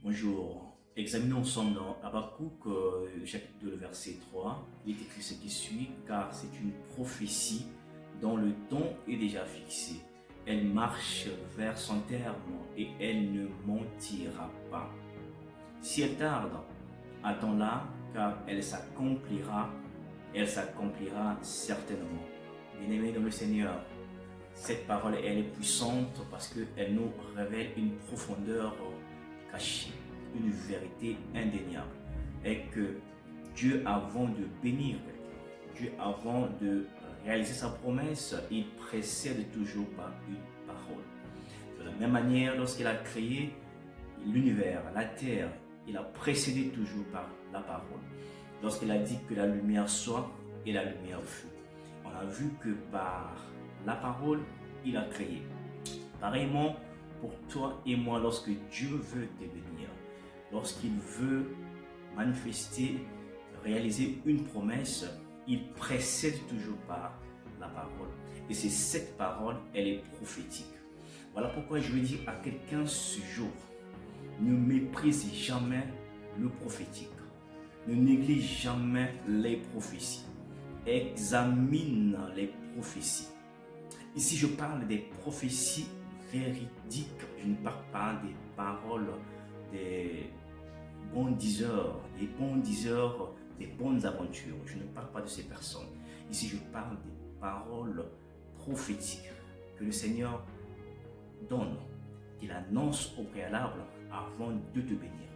Bonjour, examinons ensemble dans Habakkuk, le chapitre 2, le verset 3. Il est écrit ce qui suit, car c'est une prophétie dont le temps est déjà fixé. Elle marche vers son terme et elle ne mentira pas. Si elle tarde, attends-la, car elle s'accomplira certainement. Bien-aimés dans le Seigneur, cette parole, elle est puissante parce qu'elle nous révèle une profondeur cachée, une vérité indéniable. Et que Dieu, avant de bénir quelqu'un, Dieu, avant de réaliser sa promesse, il précède toujours par une parole. De la même manière, lorsqu'il a créé l'univers, la terre, il a précédé toujours par la parole. Lorsqu'il a dit que la lumière soit, et la lumière fut. On a vu que par la parole, il a créé. Pareillement, pour toi et moi, lorsque Dieu veut te bénir, lorsqu'il veut manifester, réaliser une promesse, il précède toujours par la parole. Et c'est cette parole, elle est prophétique. Voilà pourquoi je veux dire à quelqu'un ce jour, ne méprise jamais le prophétique. Ne néglige jamais les prophéties. Examine les prophéties. Ici, je parle des prophéties véridiques. Je ne parle pas des paroles des bons diseurs, des bonnes aventures. Je ne parle pas de ces personnes. Ici, je parle des paroles prophétiques que le Seigneur donne, qu'il annonce au préalable avant de te bénir.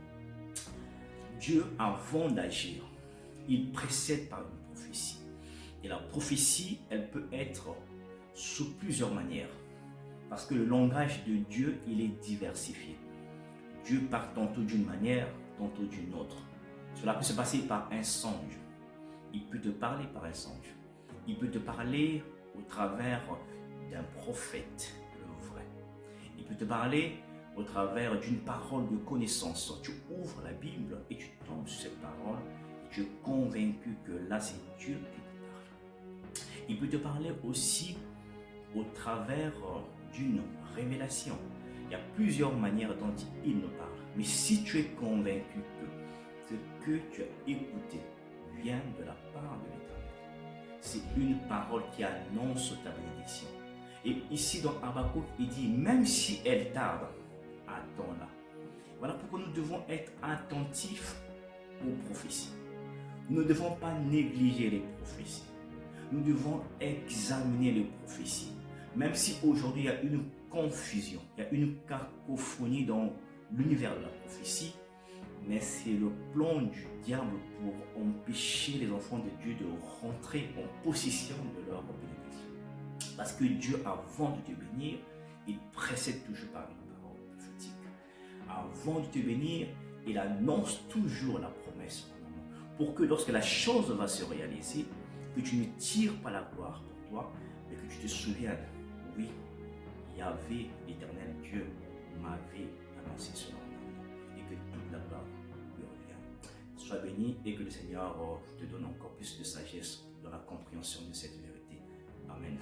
Dieu, avant d'agir, il précède par une prophétie. Et la prophétie, elle peut être sous plusieurs manières. Parce que le langage de Dieu, il est diversifié. Dieu parle tantôt d'une manière, tantôt d'une autre. Cela peut se passer par un songe. Il peut te parler par un songe. Il peut te parler au travers d'un prophète, le vrai. Il peut te parler au travers d'une parole de connaissance. Tu ouvres la Bible et tu tombes sur cette parole. Tu es convaincu que là, c'est Dieu qui te parle. Il peut te parler aussi au travers d'une révélation. Il y a plusieurs manières dont il nous parle. Mais si tu es convaincu que ce que tu as écouté vient de la part de l'Éternel, c'est une parole qui annonce ta bénédiction. Et ici dans Habakkuk, il dit, même si elle tarde, attends-la. Voilà pourquoi nous devons être attentifs aux prophéties. Nous ne devons pas négliger les prophéties. Nous devons examiner les prophéties. Même si aujourd'hui il y a une confusion, il y a une cacophonie dans l'univers de la prophétie, mais c'est le plan du diable pour empêcher les enfants de Dieu de rentrer en possession de leur bénédiction. Parce que Dieu, avant de te bénir, il précède toujours par une parole prophétique. Avant de te bénir, il annonce toujours la promesse pour que lorsque la chose va se réaliser, que tu ne tires pas la gloire pour toi, mais que tu te souviennes, oui, Yahvé, l'Éternel Dieu, m'avait annoncé cela, et que toute la gloire lui revient. Sois béni et que le Seigneur te donne encore plus de sagesse dans la compréhension de cette vérité. Amen.